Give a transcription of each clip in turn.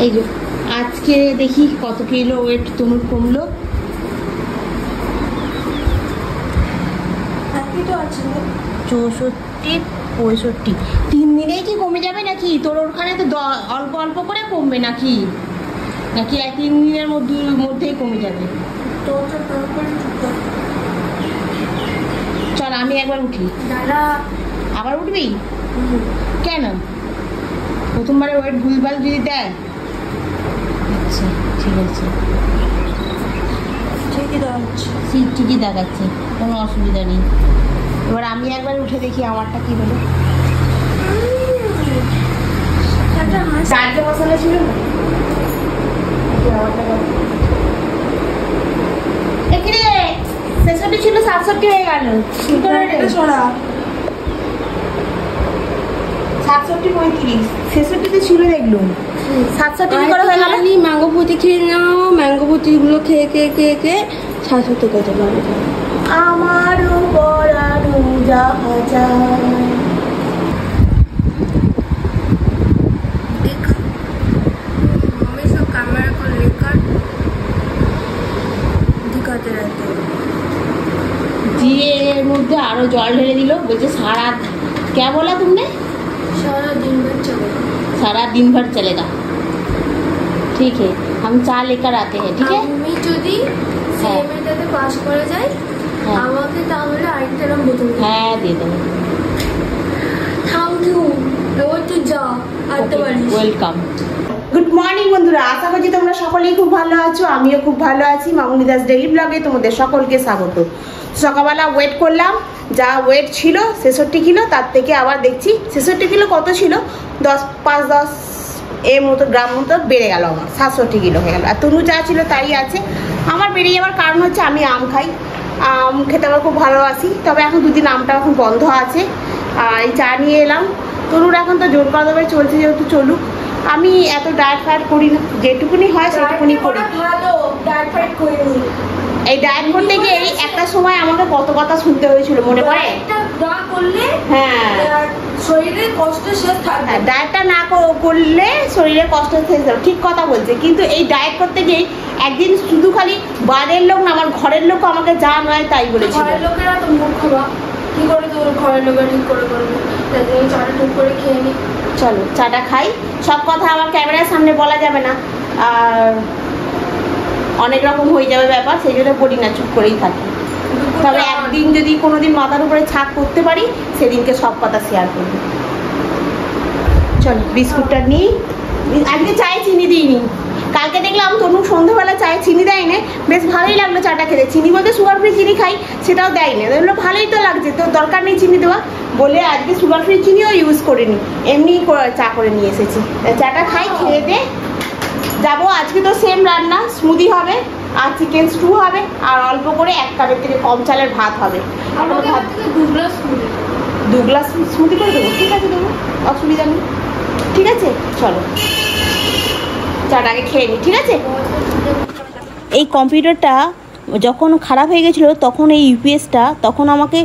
এই যে আজকে দেখি কত কিলো ওয়েট তনুর কমলো। আজকে তো আছে 64 65। 3 দিনেই কি কমে যাবে নাকি? তোর ওখানে তো অল্প অল্প করে কমবে নাকি নাকি 3 দিনের মধ্যেই কমে যাবে? চল আমি একবার উঠি। দাদা আবার উঠবি কেন? প্রথমবারে ওয়েট ভুলভাল যদি দেয়। আচ্ছা ঠিক আছে, ঠিকই দেখাচ্ছে। ঠিকই দেখাচ্ছে, কোনো অসুবিধা নেই। এবার আমি একবার উঠে দেখি আমারটা কি হলো। চারটে মশলা ছিল না এখানে, 66 ছিল 67 হয়ে গেল। 67 35 66 ছিল দেখলুম, 67 করে হয়ে গেল। ম্যাঙ্গোপতি খেয়ে নাও, ম্যাঙ্গোপতি গুলো খেয়ে খেয়ে খেয়ে খেয়ে 67 কত পাবে। আমারও পরানো জাহাজার कैमरा को लेकर दिखाते रहते हैं। দিয়ে এর মধ্যে আরো জল ঢেলে দিল, বলছে সারা क्या बोला तुमने? सारा दिन भर चलेगा। सारा दिन भर चलेगा। ठीक है, हम चाय लेकर आते हैं। ठीक है, আমি যদি সিএমএটাতে পাস করে যাই আমাকে তাহলে আরেকটা রকম বোতল হ্যাঁ দিয়ে দেবো। Thank you. এবার তুই যা আনতে পারিস। ওয়েলকাম। গুড মর্নিং বন্ধুরা, আশা করছি তোমরা সকলেই খুব ভালো আছো। আমিও খুব ভালো আছি। মামুনি দাস ডেইলি ব্লগে তোমাদের সকলকে স্বাগত। সকালবেলা ওয়েট করলাম, যা ওয়েট ছিল 66 কিলো, তার থেকে আবার দেখছি 66 কিলো কত ছিল, 5-10 এর মতো গ্রাম মতো বেড়ে গেল, আমার 67 কিলো হয়ে গেল। আর তনু যা ছিল তাই আছে। আমার বেড়ে যাওয়ার কারণ হচ্ছে আমি আম খাই, আম খেতে আমার খুব ভালোবাসি। তবে এখন দুদিন আমটা এখন বন্ধ আছে। আর এই চা নিয়ে এলাম। তনুর এখন তো জোর কদমে চলছে, যেহেতু চলুক। আমি এত ডায়েট ফায়েট করি না, যেটুকুনি হয় সেটুকুনি করি। ভালো ডায়েট ফাইট করে নি। এই ডায়েট করতে গিয়ে একটা সময় আমাকে কত কথা শুনতে হয়েছিল, মনে পড়ে? না করলে হ্যাঁ, শরীরের কষ্ট শেষ থাকবে। ডায়েটটা না করলে শরীরের কষ্ট শেষ হবে, ঠিক কথা বলছে। কিন্তু এই ডায়েট করতে গিয়ে একদিন শুধু খালি বাইরের লোক না, আমার ঘরের লোক আমাকে যা নয় তাই বলেছিল। ঘরের লোকেরা তো মূর্খ বা কি করে তোর ঘরের লোকেরা ঠিক করে করবে? তাই জন্য চাটা ঠিক করে খেয়ে নি। চলো চাটা খাই। সব কথা আমার ক্যামেরার সামনে বলা যাবে না, আর অনেক রকম হয়ে যাবে ব্যাপার, সেই জন্য বলি না, চুপ করেই থাকি। তবে একদিন যদি কোনোদিন মাথার উপরে ছাদ করতে পারি সেদিনকে সব কথা শেয়ার করব। চলো বিস্কুটটা নিই। আজকে চায়ে চিনি দিইনি। কালকে দেখলাম তনু সন্ধ্যাবেলা চায়ে চিনি দেয় না, বেশ ভালোই লাগলো চাটা খেতে। চিনি বলতে সুগার ফ্রি চিনি খাই, সেটাও দেয় না। দেখলো ভালোই তো লাগছে, তো দরকার নেই চিনি দেওয়া বলে আজকে সুগার ফ্রি চিনিও ইউজ করিনি, এমনি চা করে নিয়ে এসেছি। চাটা খাই, খেয়ে দে যাবো। আজকে তো সেম রান্না, স্মুদি হবে আর চিকেন স্টু হবে, আর অল্প করে 1 কাপের থেকে কম চালের ভাত হবে। ভাত 2 গ্লাস স্মুদি করে দেবো। ঠিক আছে, দেবো, অসুবিধা নেই। ঠিক আছে, চলো চাটা আগে খেয়ে নিই। ঠিক আছে। এই কম্পিউটারটা যখন খারাপ হয়ে গেছিলো তখন এই ইউপিএসটা তখন আমাকে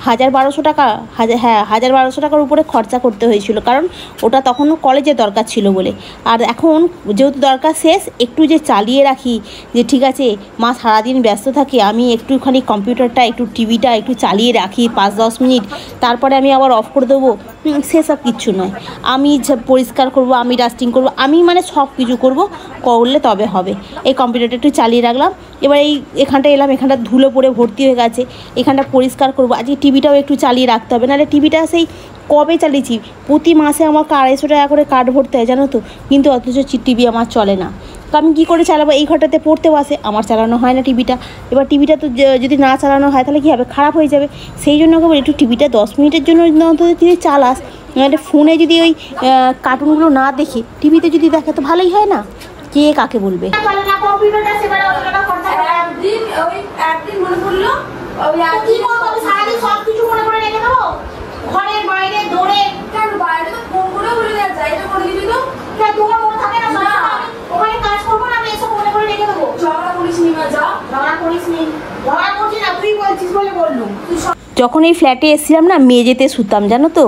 1000-1200 টাকা, 1000-1200 টাকার উপরে খরচা করতে হয়েছিল, কারণ ওটা তখনও কলেজে দরকার ছিল বলে। আর এখন যেহেতু দরকার শেষ, একটু যে চালিয়ে রাখি, যে ঠিক আছে মা সারাদিন ব্যস্ত থাকে, আমি একটুখানি কম্পিউটারটা একটু টিভিটা একটু চালিয়ে রাখি 5-10 মিনিট, তারপরে আমি আবার অফ করে দেবো, সেসব কিচ্ছু নয়। আমি পরিষ্কার করব, আমি ডাস্টিং করব, আমি মানে সব কিছু করলে তবে হবে। এই কম্পিউটারটা একটু চালিয়ে রাখলাম। এবার এখানটা এলাম, এখানটা ধুলো পড়ে ভর্তি হয়ে গেছে, এখানটা পরিষ্কার করবো। আজকে টিভিটাও একটু চালিয়ে রাখতে হবে, নাহলে টিভিটা সেই কবে চালিয়েছি, প্রতি মাসে আমাকে 250 টাকা করে কার্ড ভরতে হয় জানো তো, কিন্তু অথচ টিভি আমার চলে না। তো আমি কী করে চালাবো? এই ঘরটাতে পড়তে বসে, আমার চালানো হয় না টিভিটা। এবার টিভিটা তো যদি না চালানো হয় তাহলে কী হবে, খারাপ হয়ে যাবে। সেই জন্য ওকে বলি একটু টিভিটা 10 মিনিটের জন্য অন্তত যদি চালাস, নাহলে ফোনে যদি ওই কার্টুনগুলো না দেখে টিভিতে যদি দেখে তো ভালোই হয় না। কে কাকে বলবে? একদিন মনে পড়লো সারাদিন সব কিছু মনে করে রেখে দেবো, ঘরে বাইরে দৌড়ে। কেন বাইরে তো ফোন করে বলে যায়, এটা করে দিবি তো। তোমার মনে থাকে না ওখানে কাজ করবো না, আমি এসব মনে করে রেখে দেবো। ঝগড়া করিস নি মা, যা ঝগড়া করিস নি। ঝগড়া করছি না, তুই বলছিস বলে বললুম। যখন এই ফ্ল্যাটে এসেছিলাম না, মেঝেতে শুতাম জানো তো,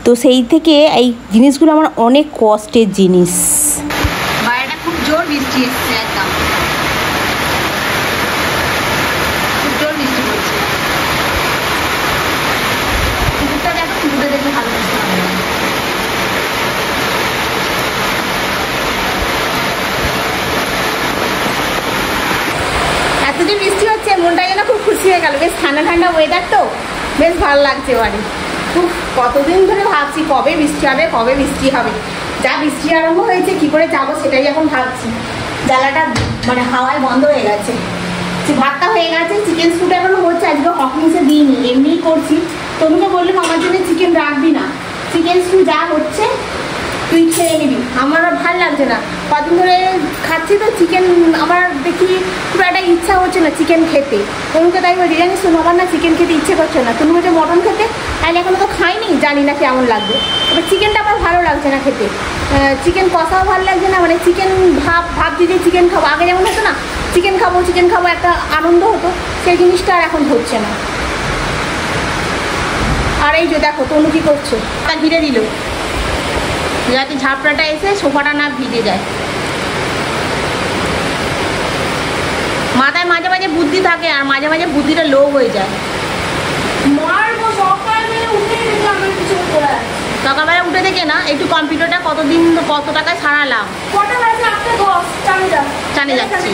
তো সেই থেকে এই জিনিসগুলো আমার অনেক কষ্টের জিনিস। বাইরেটা বৃষ্টি এসছে একদম, খুব জোর বৃষ্টি পড়ছে। কুকুরটা দেখো, কুকুরটা দেখে ভালো লাগছে। এতদিন বৃষ্টি হচ্ছে, মনটা যেন খুব খুশি হয়ে গেল। বেশ ঠান্ডা ঠান্ডা ওয়েদার তো, বেশ ভালো লাগছে বাড়ি। খুব কতদিন ধরে ভাবছি কবে বৃষ্টি হবে, কবে বৃষ্টি হবে। যা বৃষ্টি আরম্ভ হয়েছে, কি করে যাবো সেটাই এখন ভাবছি। জ্বালাটা মানে হাওয়ায় বন্ধ হয়ে গেছে। ভাতটা হয়ে গেছে, চিকেন স্যুপ এখনো হচ্ছে। আজকে হকিংসে দিইনি, এমনিই করছি। তনুকে বললাম আমার জন্য চিকেন রাখবি না, চিকেন স্যুপ যা হচ্ছে তুই খেয়ে নিবি। আমার ভালো লাগছে না, কদিন ধরে খাচ্ছি তো চিকেন, আমার দেখি খুব একটা ইচ্ছা হচ্ছে না চিকেন খেতে। তনুকে তাই বলি, জানিস তো আমার না চিকেন খেতে ইচ্ছে করছে না। তনু বলছে মটন খেতে, তাহলে এখনো তো খাইনি, জানি না কেমন লাগবে। এবার চিকেনটা আমার ভালো লাগছে না খেতে, চিকেন কষাও ভালো লাগছে না। মানে চিকেন ভাবছি যে চিকেন খাবো, আগে যেমন হতো না চিকেন খাবো একটা আনন্দ হতো, সেই জিনিসটা আর এখন হচ্ছে না। আর এই যে দেখো তনু কি করছে, তা ঘিরে দিল যাতে ঝাপড়াটা এসে সোফাটা না ভিজে যায়। মাথায় মাঝে মাঝে বুদ্ধি থাকে আর মাঝে মাঝে বুদ্ধিটা লো হয়ে যায়। মারবো সকালবেলা উঠে দেখলাম আমার কিছু করে আছে। সকালবেলা উঠে দেখে না একটু কম্পিউটারটা কত টাকায় সারালাম। কটা বাজে? 8:10। চানে যাচ্ছি,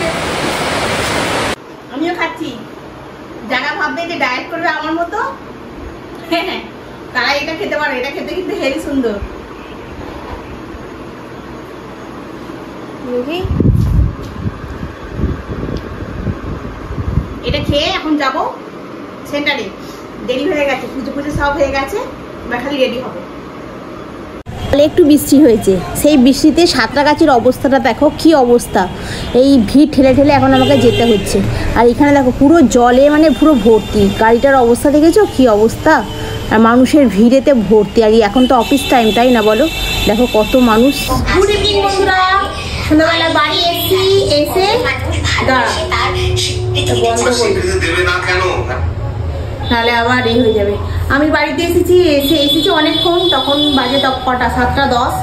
আমিও খাচ্ছি। যারা ভাববে যে ডায়েট করবে আমার মতো, হ্যাঁ তারা এটা খেতে পারে। এটা খেতে কিন্তু হেভি সুন্দর। এটা খেয়ে এখন যাব সেন্টারে। দেরি হয়ে গেছে, পুজো সব হয়ে গেছে, খালি রেডি হবে। একটু বৃষ্টি হয়েছে, সেই বৃষ্টিতে সাঁতরাগাছির অবস্থাটা দেখো কি অবস্থা। এই ভিড় ঠেলে ঠেলে এখন আমাকে যেতে হচ্ছে। আর এখানে দেখো পুরো জলে মানে পুরো ভর্তি। গাড়িটার অবস্থা দেখেছো কি অবস্থা, আর মানুষের ভিড়েতে ভর্তি। আর এখন তো অফিস টাইম, তাই না বলো? দেখো কত মানুষ। গুড ইভিনিং বন্ধুরা, সন্ধ্যাবেলা বাড়ি এসে নাহলে আবার এ হয়ে যাবে। আমি বাড়িতে এসেছি অনেকক্ষণ, তখন বাজে কটা 7:10।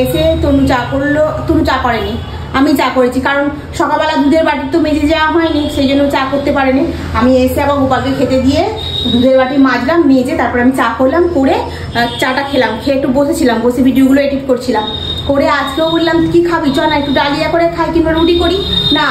এসে তনু চা করলো, তনু চা করেনি, আমি চা করেছি। কারণ সকালবেলা দুধের বাটি তো মেজে যাওয়া হয়নি, সেই জন্য চা করতে পারেনি। আমি এসে আবার গোপালকে খেতে দিয়ে দুধের বাটি মাজলাম, মেজে তারপরে আমি চা করলাম, করে চাটা খেলাম। খেয়ে একটু বসেছিলাম, বসে ভিডিওগুলো এডিট করছিলাম। করে আজকেও বললাম কি খাবি, চ না একটু ডালিয়া করে খাই কিংবা রুটি করি। না,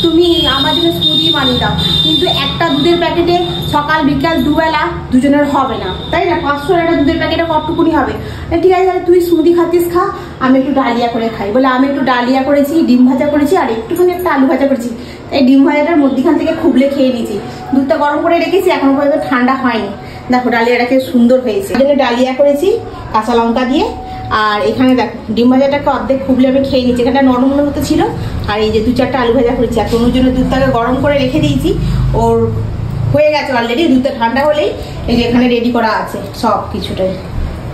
তুমি আমার জন্য স্মুদি বানিয়ে দাও। কিন্তু একটা দুধের প্যাকেটে সকাল বিকাল দুবেলা দুজনের হবে না, তাই না? 500 একটা দুধের প্যাকেটে কতটুকুনি হবে? ঠিক আছে, তাহলে তুই স্মুদি খাচ্ছিস খা, আমি একটু ডালিয়া করে খাই। বলে আমি একটু ডালিয়া করেছি, ডিম ভাজা করেছি, আর একটুখানি একটা আলু ভাজা করেছি। এই ডিম ভাজাটার মধ্যখান থেকে খুবলে খেয়ে নিয়েছি। দুধটা গরম করে রেখেছি, এখনো পর্যন্ত ঠান্ডা হয়নি। দেখো ডালিয়াটা কি সুন্দর হয়েছে। এই জন্য ডালিয়া করেছি কাঁচা লঙ্কা দিয়ে। আর এখানে দেখো ডিম ভাজাটাকে অর্ধেক খুবলে আমি খেয়ে নিচ্ছি। এখানটা নরম মতো ছিল। আর এই যে 2-4টা আলু ভাজা করেছি। আর তনুর জন্য দুধটাকে গরম করে রেখে দিয়েছি, ওর হয়ে গেছে অলরেডি। দুধটা ঠান্ডা হলেই এই যে এখানে রেডি করা আছে সব কিছুটাই,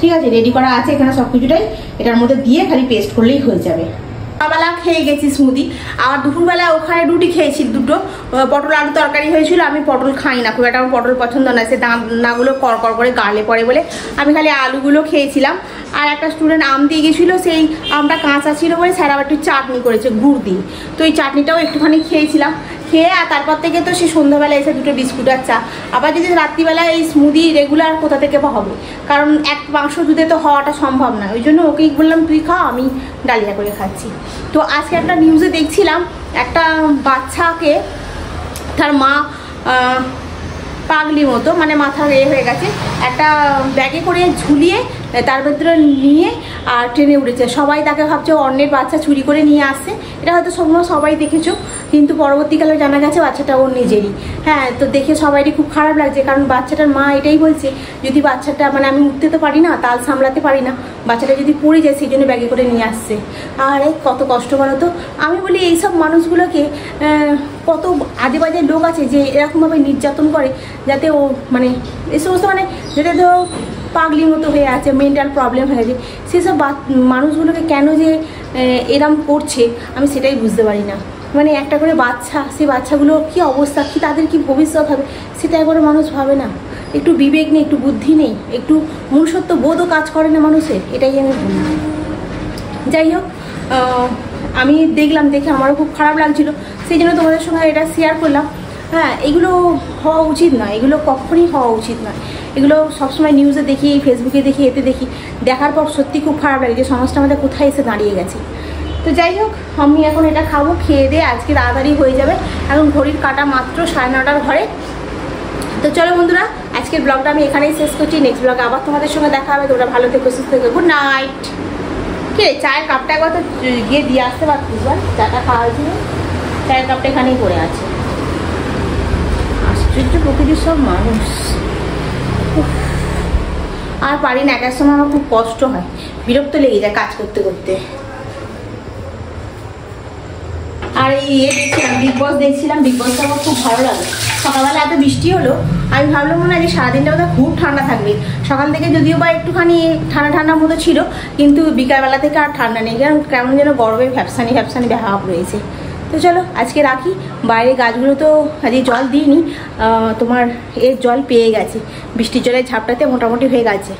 ঠিক আছে? রেডি করা আছে এখানে সব কিছুটাই, এটার মধ্যে দিয়ে খালি পেস্ট করলেই হয়ে যাবে। সকালবেলা খেয়ে গেছি স্মুদি, আর দুপুরবেলা ওখানে রুটি খেয়েছি দুটো। পটল আলু তরকারি হয়েছিল। আমি পটল খাই না খুব একটা, আমার পটল পছন্দ না, সে দানাগুলো কড়কড় করে গালে পড়ে বলে আমি খালি আলুগুলো খেয়েছিলাম। আর একটা স্টুডেন্ট আম দিয়ে গেছিলো, সেই আমটা কাঁচা ছিল বলে স্যার আবার একটু চাটনি করেছে গুড় দিয়ে, তো এই চাটনিটাও একটুখানি খেয়েছিলাম। খেয়ে আর তারপর থেকে তো সে সন্ধ্যাবেলা এসে দুটো বিস্কুট আর চা। আবার যদি রাত্রিবেলা এই স্মুদি রেগুলার কোথা থেকে বা হবে, কারণ এক মাংস দুধে তো হওয়াটা সম্ভব না। ওই জন্য ওকেই বললাম তুই খা, আমি ডালিয়া করে খাচ্ছি। তো আজকে একটা নিউজে দেখছিলাম, একটা বাচ্চাকে তার মা পাগলি মতো মানে মাথা হয়ে গেছে, একটা ব্যাগে করে ঝুলিয়ে তার ভেতরে নিয়ে আর ট্রেনে উঠেছে। সবাই তাকে ভাবছে অন্যের বাচ্চা চুরি করে নিয়ে আসছে। এটা হয়তো সবাই দেখেছো, কিন্তু পরবর্তীকালে জানা গেছে বাচ্চাটা ওর নিজেরই। হ্যাঁ, তো দেখে সবাইরই খুব খারাপ লাগছে, কারণ বাচ্চাটার মা এটাই বলছে যদি বাচ্চাটা মানে আমি উঠতে তো পারি না, তাল সামলাতে পারি না, বাচ্চাটা যদি পড়ে যায় সেই জন্য ব্যাগে করে নিয়ে আসছে। আর কত কষ্ট বলো তো। আমি বলি এইসব মানুষগুলোকে, কত আজে বাজে লোক আছে যে এরকমভাবে নির্যাতন করে, যাতে ও মানে এই সমস্ত মানে যাতে তো পাগলি মতো হয়ে আছে, মেন্টাল প্রবলেম হয়ে আছে, সেসব মানুষগুলোকে কেন যে এরম করছে আমি সেটাই বুঝতে পারি না। মানে একটা করে বাচ্চা, সেই বাচ্চাগুলো কী অবস্থা, কী তাদের কি ভবিষ্যৎ হবে সেটা একবারে মানুষ ভাবে না। একটু বিবেক নেই, একটু বুদ্ধি নেই, একটু মনুষ্যত্ব বোধও কাজ করে না মানুষের, এটাই আমি বলি। যাই হোক, আমি দেখলাম, দেখে আমারও খুব খারাপ লাগছিল, সেই জন্য তোমাদের সঙ্গে এটা শেয়ার করলাম। হ্যাঁ, এগুলো হওয়া উচিত নয়, এগুলো কখনই হওয়া উচিত নয়। এগুলো সবসময় নিউজে দেখি, ফেসবুকে দেখি, এতে দেখি, দেখার পর সত্যি খুব খারাপ লাগে যে সমাজটা আমাদের কোথায় এসে দাঁড়িয়ে গেছে। তো যাই হোক, আমি এখন এটা খাবো, খেয়ে দিয়ে আজকে তাড়াতাড়ি হয়ে যাবে। এখন ঘড়ির কাটা মাত্র 9:30 ঘরে। তো চলো বন্ধুরা, আজকের ব্লগটা আমি এখানেই শেষ করছি। নেক্সট ব্লগে আবার তোমাদের সঙ্গে দেখা হবে। তোমরা ভালো থেকো, সুস্থ থেকো, গুড নাইট। কে চায়ের কাপটা একবার তো গিয়ে দিয়ে আসতে পারতিস, বল, চাটা খাওয়া হয়েছিল, চায়ের কাপটা এখানেই পড়ে আছে। আশ্চর্য প্রকৃতির সব মানুষ। আর পারি না, একার সময় আমার খুব কষ্ট হয়, বিরক্ত লেগে যায় কাজ করতে করতে। আর এই দেখছিলাম, বিগ বস দেখছিলাম, বিগ বসটা আমার খুব ভালো লাগে। সকালবেলা এত বৃষ্টি হলো, আমি ভাবলাম মনে হয় যে সারাদিনটা বোধহয় খুব ঠান্ডা থাকবে। সকাল থেকে যদিও বা একটুখানি ঠান্ডা ঠান্ডা মতো ছিল, কিন্তু বিকালবেলা থেকে আর ঠান্ডা নেই, কারণ কেমন যেন গরমে ভ্যাপসানি ভ্যাপসানি ভাব রয়েছে। তো চলো আজকে রাখি। বাইরে গাছগুলো তো আজকে জল দিইনি, তোমার এর জল পেয়ে গেছে, বৃষ্টির জলের ঝাপটাতে মোটামুটি হয়ে গেছে।